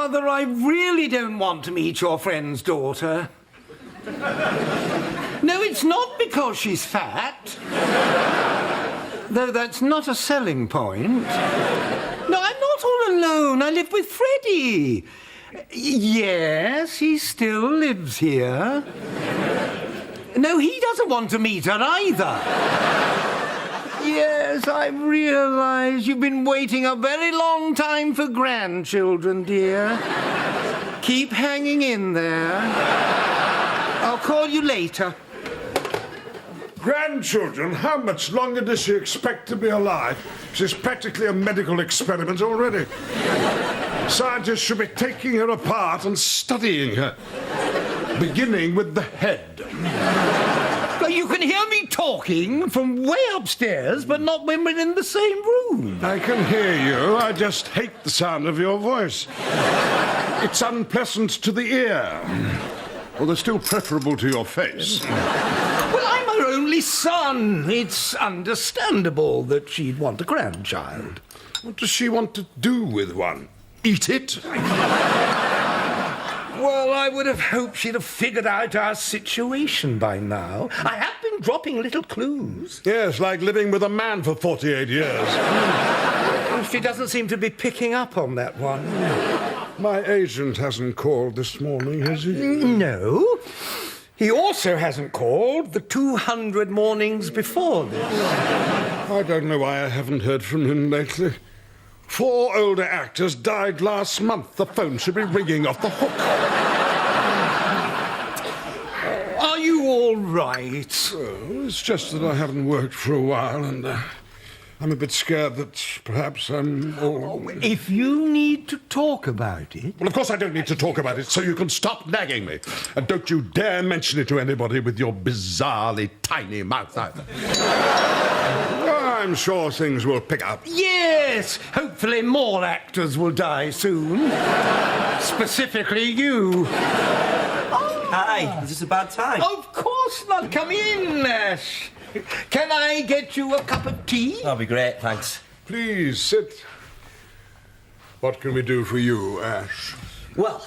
Mother, I really don't want to meet your friend's daughter. No, it's not because she's fat. Though that's not a selling point. No, I'm not all alone. I live with Freddie. Yes, he still lives here. No, he doesn't want to meet her either. Yes, I realise you've been waiting a very long time for grandchildren, dear. Keep hanging in there. I'll call you later. Grandchildren? How much longer does she expect to be alive? She's practically a medical experiment already. Scientists should be taking her apart and studying her, beginning with the head. Well, you can hear me talking from way upstairs, but not when we're in the same room. I can hear you. I just hate the sound of your voice. It's unpleasant to the ear. Although still preferable to your face. Well, I'm her only son. It's understandable that she'd want a grandchild. What does she want to do with one? Eat it? Well, I would have hoped she'd have figured out our situation by now. I have been dropping little clues. Yes, like living with a man for 48 years. She doesn't seem to be picking up on that one. My agent hasn't called this morning, has he? No. He also hasn't called the 200 mornings before this. I don't know why I haven't heard from him lately. 4 older actors died last month. The phone should be ringing off the hook. Are you all right? Oh, it's just that I haven't worked for a while, and I'm a bit scared that perhaps I'm all... If you need to talk about it... Well, of course I don't need to talk about it, so you can stop nagging me. And don't you dare mention it to anybody with your bizarrely tiny mouth either. I'm sure things will pick up. Yes! Hopefully more actors will die soon. Specifically you. Hi, is this a bad time? Of course not. Come in, Ash. Can I get you a cup of tea? That'll be great, thanks. Please, sit. What can we do for you, Ash? Well,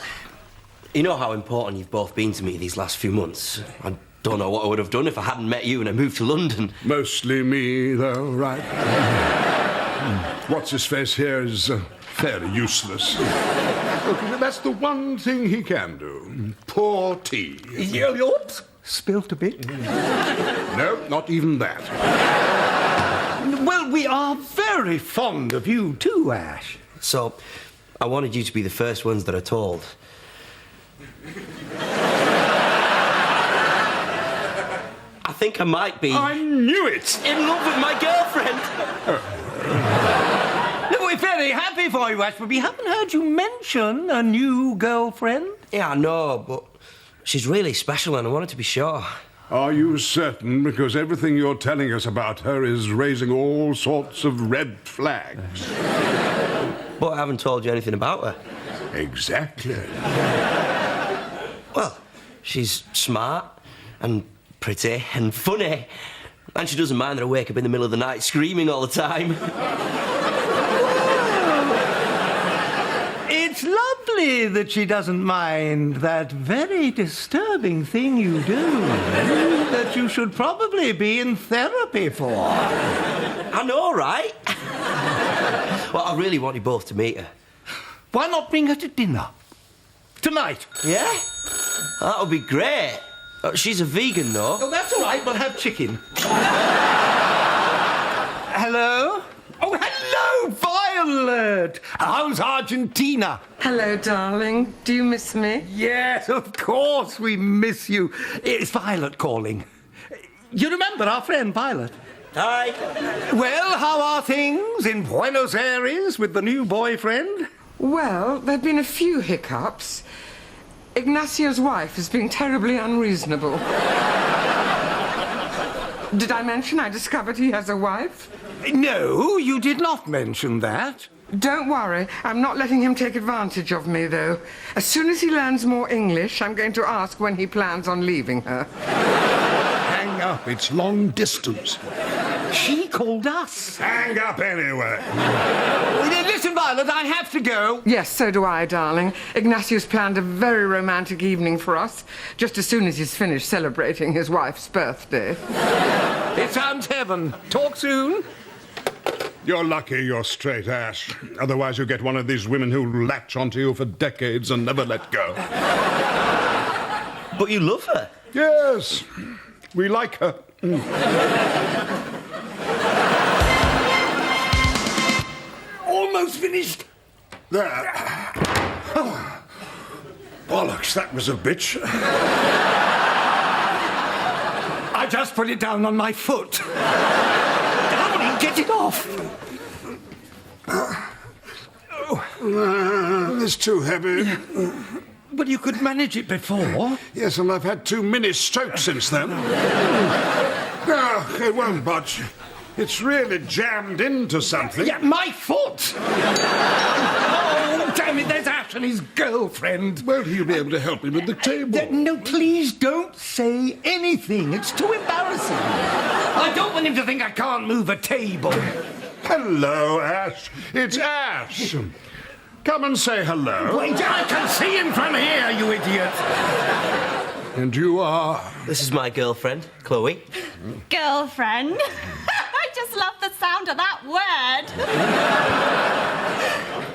you know how important you've both been to me these last few months. I don't know what I would have done if I hadn't met you and I moved to London. Mostly me, though, right? What's-his-face here is fairly useless. Look, that's the one thing he can do. Pour tea. Oops. Spilt a bit. No, not even that. Well, we are very fond of you too, Ash. So, I wanted you to be the first ones that I told. I think I might be... I knew it! in love with my girlfriend! No, we're very happy for you, Ash, but we haven't heard you mention a new girlfriend. Yeah, I know, but she's really special and I wanted to be sure. Are you certain? Because everything you're telling us about her is raising all sorts of red flags. But I haven't told you anything about her. Exactly. Well, she's smart and pretty and funny. And she doesn't mind that I wake up in the middle of the night screaming all the time. It's lovely that she doesn't mind that very disturbing thing you do that you should probably be in therapy for. I know, right? Well, I really want you both to meet her. Why not bring her to dinner? Tonight. Yeah? That would be great. She's a vegan, though. Oh, that's all right. We'll have chicken. Hello? Oh, hello, Violet. How's Argentina? Hello, darling. Do you miss me? Yes, of course we miss you. It's Violet calling. You remember our friend Violet? Hi. Well, how are things in Buenos Aires with the new boyfriend? Well, there've been a few hiccups. Ignacio's wife is being terribly unreasonable. Did I mention I discovered he has a wife? No, you did not mention that. Don't worry, I'm not letting him take advantage of me, though. As soon as he learns more English, I'm going to ask when he plans on leaving her. Hang up, it's long distance. She called us. Hang up anyway. Listen, Violet, I have to go. Yes, so do I, darling. Ignatius planned a very romantic evening for us, just as soon as he's finished celebrating his wife's birthday. It sounds heaven. Talk soon. You're lucky you're straight, Ash. Otherwise you get one of these women who'll latch onto you for decades and never let go. But you love her. Yes, we like her. Almost finished. There. Oh, bollocks, that was a bitch. I just put it down on my foot. Darling, get it off. It's too heavy. But you could manage it before. Yes, and I've had 2 mini strokes since then. Oh, it won't budge. It's really jammed into something. Yeah, my foot. Oh, damn it, there's Ash and his girlfriend. Won't he be able to help me with the table? No, please don't say anything. It's too embarrassing. I don't want him to think I can't move a table. Hello, Ash. It's Ash. Come and say hello. Wait, I can see him from here, you idiot. And you are? This is my girlfriend, Chloe. Girlfriend. I just love the sound of that word.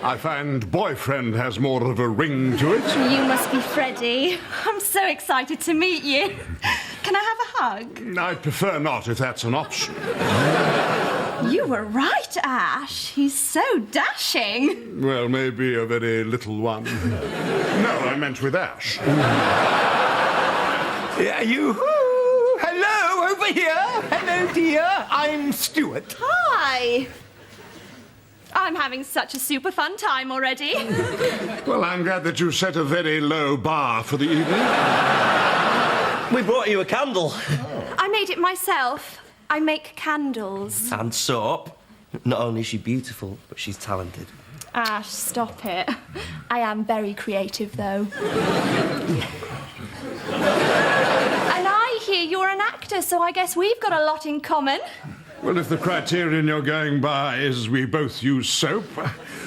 I find boyfriend has more of a ring to it. You must be Freddie. I'm so excited to meet you. Can I have a hug? I'd prefer not, if that's an option. You were right, Ash. He's so dashing. Well, maybe a very little one. No, I meant with Ash. Hello, over here. Hello, dear. I'm Stuart. Hi. I'm having such a super fun time already. Well, I'm glad that you set a very low bar for the evening. We brought you a candle. I made it myself. I make candles. And soap. Not only is she beautiful, but she's talented. Ash, stop it. I am very creative, though. And I hear you're an actor, so I guess we've got a lot in common. Well, if the criterion you're going by is we both use soap,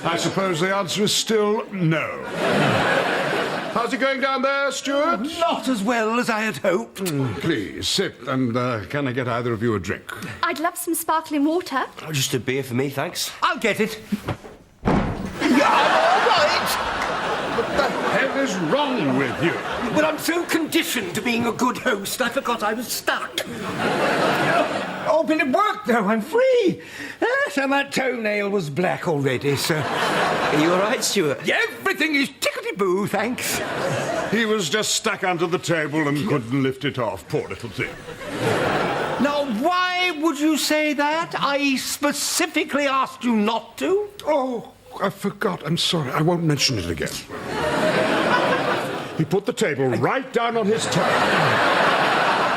I suppose the answer is still no. How's it going down there, Stuart? Not as well as I had hoped. Please, sit, and can I get either of you a drink? I'd love some sparkling water. Oh, just a beer for me, thanks. I'll get it. Yeah, I'm all right. What the hell is wrong with you? Well, I'm so conditioned to being a good host, I forgot I was stuck. Oh, but it worked, though. I'm free. So my toenail was black already, so... Are you all right, Stuart? Yeah, everything is tickety-boo, thanks. He was just stuck under the table and couldn't lift it off, poor little thing. Now, why would you say that? I specifically asked you not to. Oh, I forgot. I'm sorry. I won't mention it again. He put the table right down on his tongue.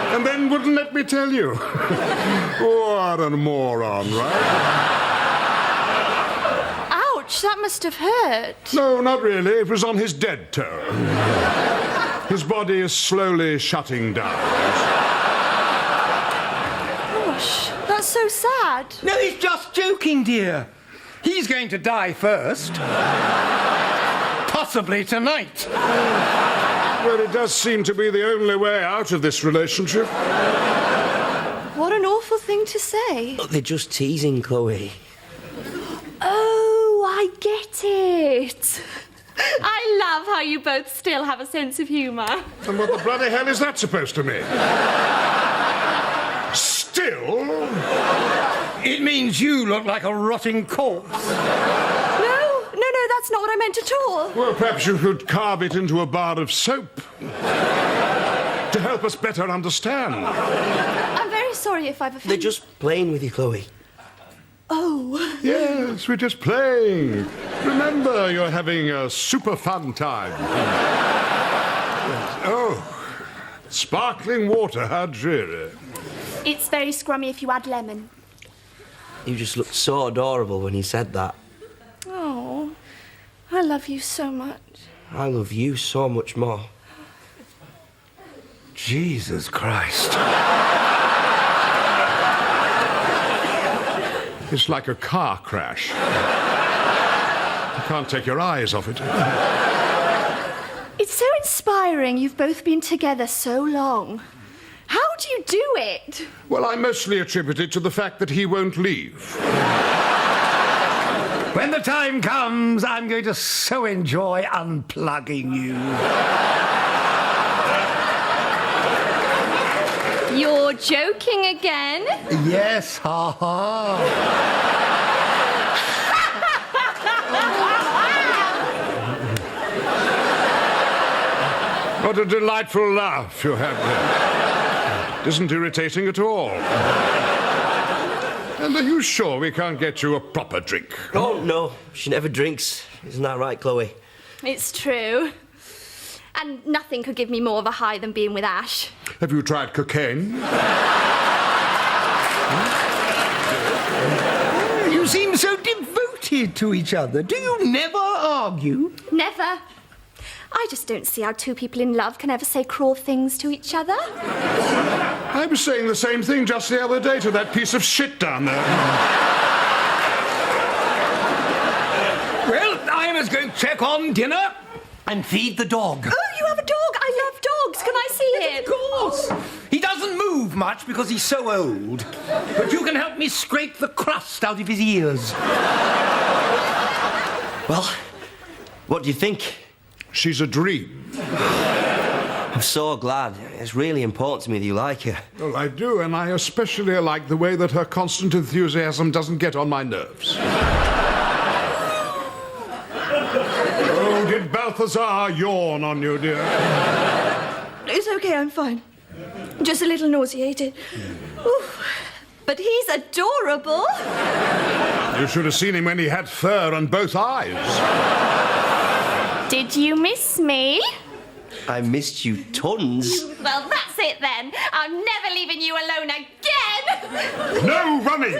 And then wouldn't let me tell you. What a moron, right? Ouch, that must have hurt. No, not really. It was on his dead toe. His body is slowly shutting down. Gosh, that's so sad. No, he's just joking, dear. He's going to die first. Possibly tonight. Well, it does seem to be the only way out of this relationship. What an awful thing to say. Look, they're just teasing, Chloe. Oh, I get it. I love how you both still have a sense of humour. And what the bloody hell is that supposed to mean? Still? It means you look like a rotting corpse. No, that's not what I meant at all. Well, perhaps you could carve it into a bar of soap to help us better understand. I'm very sorry if I've offended... They're just playing with you, Chloe. Oh. Yes, we're just playing. Remember, you're having a super fun time. Oh, sparkling water, how dreary. It's very scrummy if you add lemon. You just looked so adorable when you said that. Oh, I love you so much. I love you so much more. Jesus Christ. It's like a car crash. You can't take your eyes off it. It's so inspiring you've both been together so long. How do you do it? Well, I mostly attribute it to the fact that he won't leave. When the time comes, I'm going to so enjoy unplugging you. You're joking again? Yes, ha ha. What a delightful laugh you have there. It isn't irritating at all. And are you sure we can't get you a proper drink? Oh, no. She never drinks. Isn't that right, Chloe? It's true. And nothing could give me more of a high than being with Ash. Have you tried cocaine? You seem so devoted to each other. Do you never argue? Never. I just don't see how two people in love can ever say cruel things to each other. I was saying the same thing just the other day to that piece of shit down there. Well, I must go check on dinner and feed the dog. Oh, you have a dog? I love dogs. Can I see him? Of course. He doesn't move much because he's so old. But you can help me scrape the crust out of his ears. Well, what do you think? She's a dream. I'm so glad. It's really important to me that you like her. Well, I do, and I especially like the way that her constant enthusiasm doesn't get on my nerves. Oh, did Balthazar yawn on you, dear? It's okay, I'm fine. Just a little nauseated. Oof. But he's adorable. You should have seen him when he had fur on both eyes. Did you miss me? I missed you tons. Well, that's it then. I'm never leaving you alone again. No running!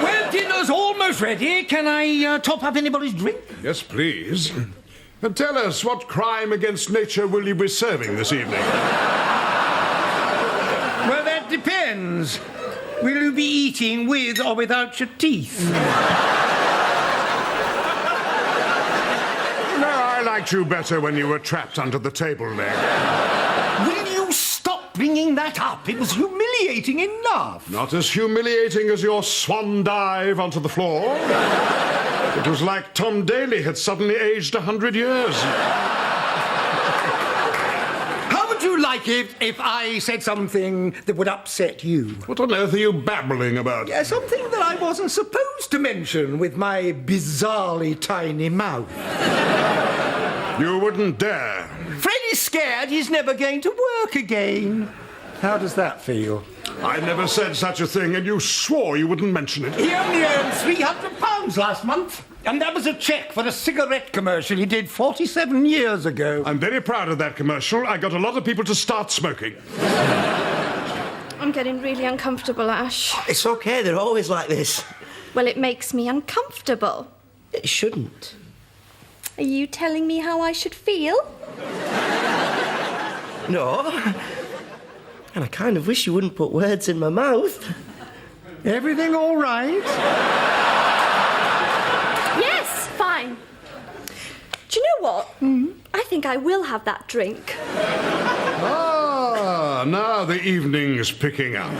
Well, dinner's almost ready. Can I top up anybody's drink? Yes, please. And tell us, what crime against nature will you be serving this evening? Well, that depends. Will you be eating with or without your teeth? I liked you better when you were trapped under the table leg. Will you stop bringing that up? It was humiliating enough. Not as humiliating as your swan dive onto the floor. It was like Tom Daly had suddenly aged 100 years. How would you like it if I said something that would upset you? What on earth are you babbling about? Yeah, something that I wasn't supposed to mention with my bizarrely tiny mouth. You wouldn't dare. Freddie's scared he's never going to work again. How does that feel? I never said such a thing, and you swore you wouldn't mention it. He only earned £300 last month, and that was a cheque for a cigarette commercial he did 47 years ago. I'm very proud of that commercial. I got a lot of people to start smoking. I'm getting really uncomfortable, Ash. It's okay, they're always like this. Well, it makes me uncomfortable. It shouldn't. Are you telling me how I should feel? No. And I kind of wish you wouldn't put words in my mouth. Everything all right? Yes, fine. Do you know what? I think I will have that drink. Ah, now the evening's picking up.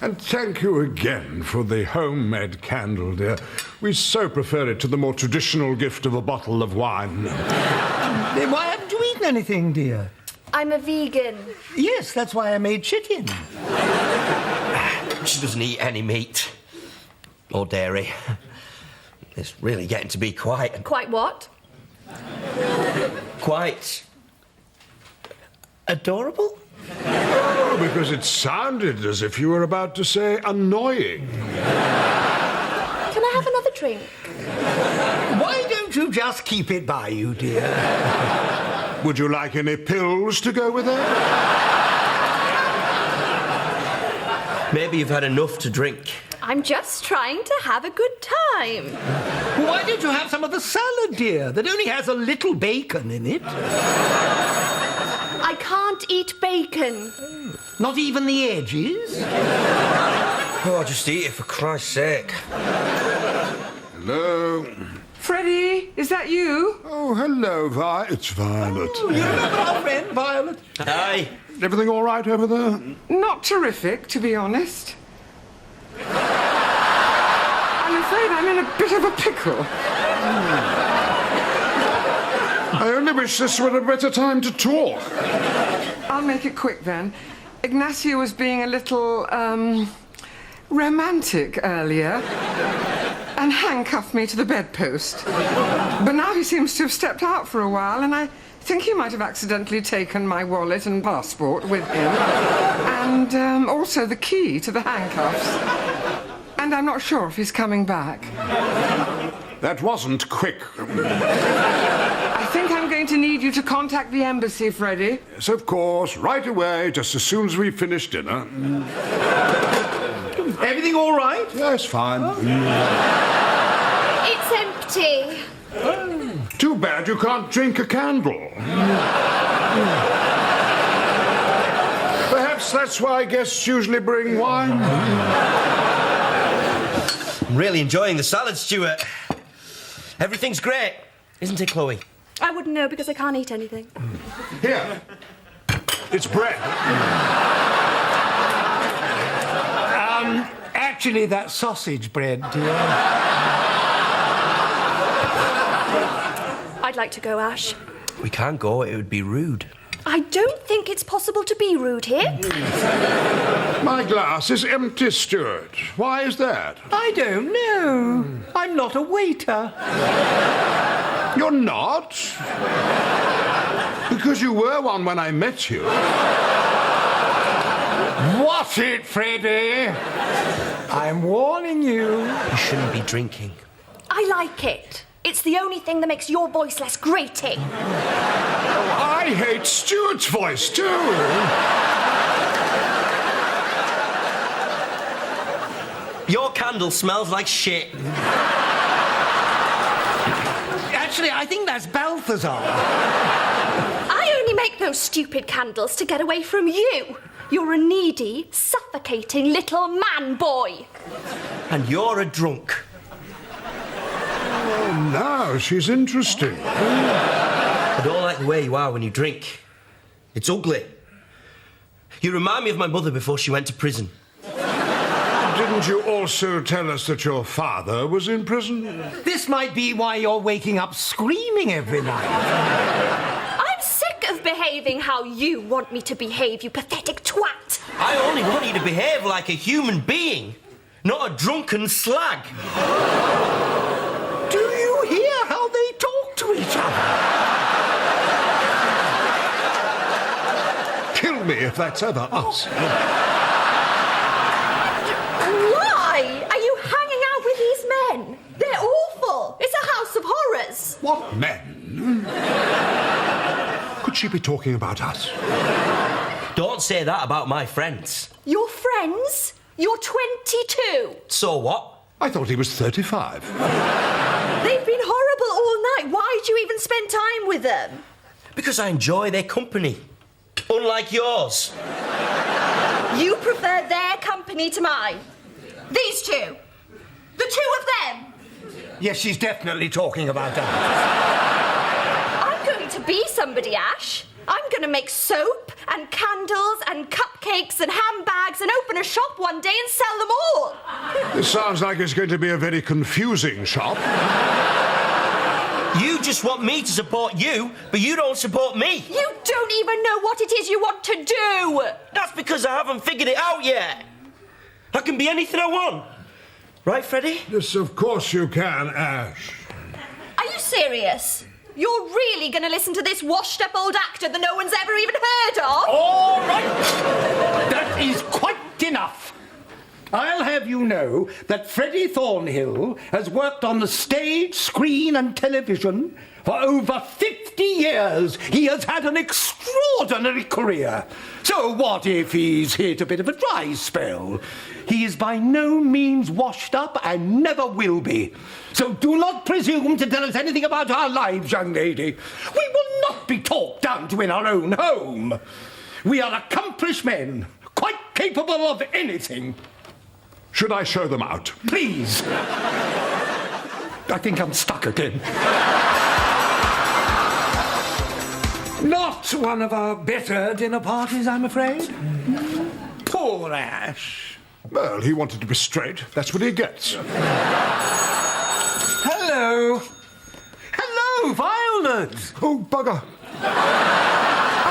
And thank you again for the homemade candle, dear. We so prefer it to the more traditional gift of a bottle of wine. Then why haven't you eaten anything, dear? I'm a vegan. Yes, that's why I made chicken. She doesn't eat any meat. Or dairy. It's really getting to be quite... Quite what? Quite... adorable? Oh, because it sounded as if you were about to say annoying. Can I have another drink? Why don't you just keep it by you, dear? Would you like any pills to go with it? Maybe you've had enough to drink. I'm just trying to have a good time. Why don't you have some of the salad, dear, that only has a little bacon in it? I can't eat bacon. Not even the edges? Oh, just eat it, for Christ's sake. Hello? Freddie, is that you? Oh, hello, It's Violet. You remember our friend, Violet? Aye. Everything all right over there? Not terrific, to be honest. I'm afraid I'm in a bit of a pickle. I only wish this were a better time to talk. I'll make it quick then. Ignacio was being a little, romantic earlier and handcuffed me to the bedpost. But now he seems to have stepped out for a while, and I think he might have accidentally taken my wallet and passport with him. And also the key to the handcuffs. And I'm not sure if he's coming back. That wasn't quick. I think I'm going to need you to contact the embassy, Freddie. Yes, of course. Right away, just as soon as we finish dinner. Everything all right? Yes, fine. It's empty. Too bad you can't drink a candle. Perhaps that's why guests usually bring wine. I'm really enjoying the salad, Stuart. Everything's great, isn't it, Chloe? I wouldn't know because I can't eat anything. Here. It's bread. Actually, that's sausage bread, dear. I'd like to go, Ash. We can't go, it would be rude. I don't think it's possible to be rude here. My glass is empty, Stuart. Why is that? I don't know. I'm not a waiter. You're not? Because you were one when I met you. What's it, Freddie? I'm warning you. You shouldn't be drinking. I like it. It's the only thing that makes your voice less grating. I hate Stuart's voice, too. Your candle smells like shit. Actually, I think that's Balthazar. I only make those stupid candles to get away from you. You're a needy, suffocating little man boy. And you're a drunk. Oh, now she's interesting. I don't like the way you are when you drink. It's ugly. You remind me of my mother before she went to prison. Didn't you also tell us that your father was in prison? This might be why you're waking up screaming every night. I'm sick of behaving how you want me to behave, you pathetic twat. I only want you to behave like a human being, not a drunken slag. Do you hear how they talk to each other? Kill me if that's ever us. Why are you hanging out with these men? They're awful. It's a house of horrors. What men? Could she be talking about us? Don't say that about my friends. Your friends? You're 22. So what? I thought he was 35. They've been horrible all night. Why'd you even spend time with them? Because I enjoy their company. Unlike yours. You prefer their company to mine. These two. The two of them. Yes, she's definitely talking about that. I'm going to be somebody, Ash. I'm going to make soap and candles and cupcakes and handbags and open a shop one day and sell them all. This sounds like it's going to be a very confusing shop. You just want me to support you, but you don't support me. You don't even know what it is you want to do. That's because I haven't figured it out yet. I can be anything I want. Right, Freddie? Yes, of course you can, Ash. Are you serious? You're really going to listen to this washed-up old actor that no one's ever even heard of? All right. That is quite enough. I'll have have you know that Freddie Thornhill has worked on the stage, screen and television for over 50 years. He has had an extraordinary career. So what if he's hit a bit of a dry spell? He is by no means washed up and never will be. So do not presume to tell us anything about our lives, young lady. We will not be talked down to in our own home. We are accomplished men, quite capable of anything. Should I show them out? Please. I think I'm stuck again. Not one of our better dinner parties, I'm afraid. Poor Ash. Well, he wanted to be straight. That's what he gets. Hello. Hello, Violet. Oh, bugger.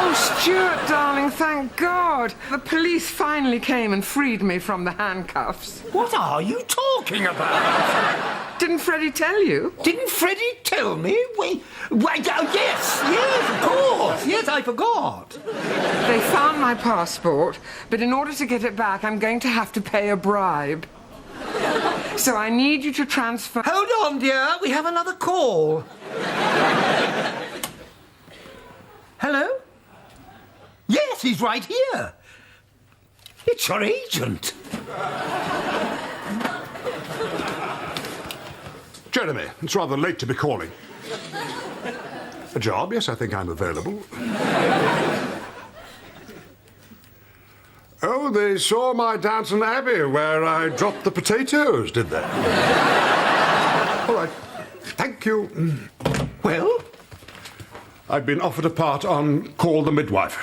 Oh, Stuart, darling, thank God. The police finally came and freed me from the handcuffs. What are you talking about? Didn't Freddie tell you? Didn't Freddie tell me? Wait, yes, of course. Yes, I forgot. They found my passport, but in order to get it back, I'm going to have to pay a bribe. So I need you to transfer... Hold on, dear. We have another call. Hello? Yes, he's right here. It's your agent. Jeremy, it's rather late to be calling. A job? Yes, I think I'm available. Oh, they saw my Downton Abbey where I dropped the potatoes, did they? All right. Thank you. Well? I've been offered a part on Call the Midwife.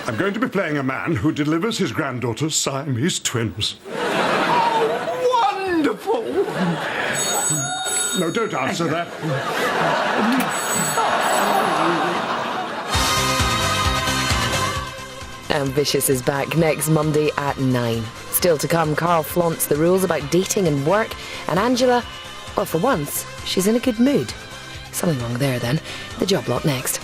I'm going to be playing a man who delivers his granddaughter's Siamese twins. Wonderful! No, don't answer that. Ambitious is back next Monday at 9. Still to come, Carl flaunts the rules about dating and work, and Angela, well, for once, she's in a good mood. Something wrong there, then. The Job Lot next.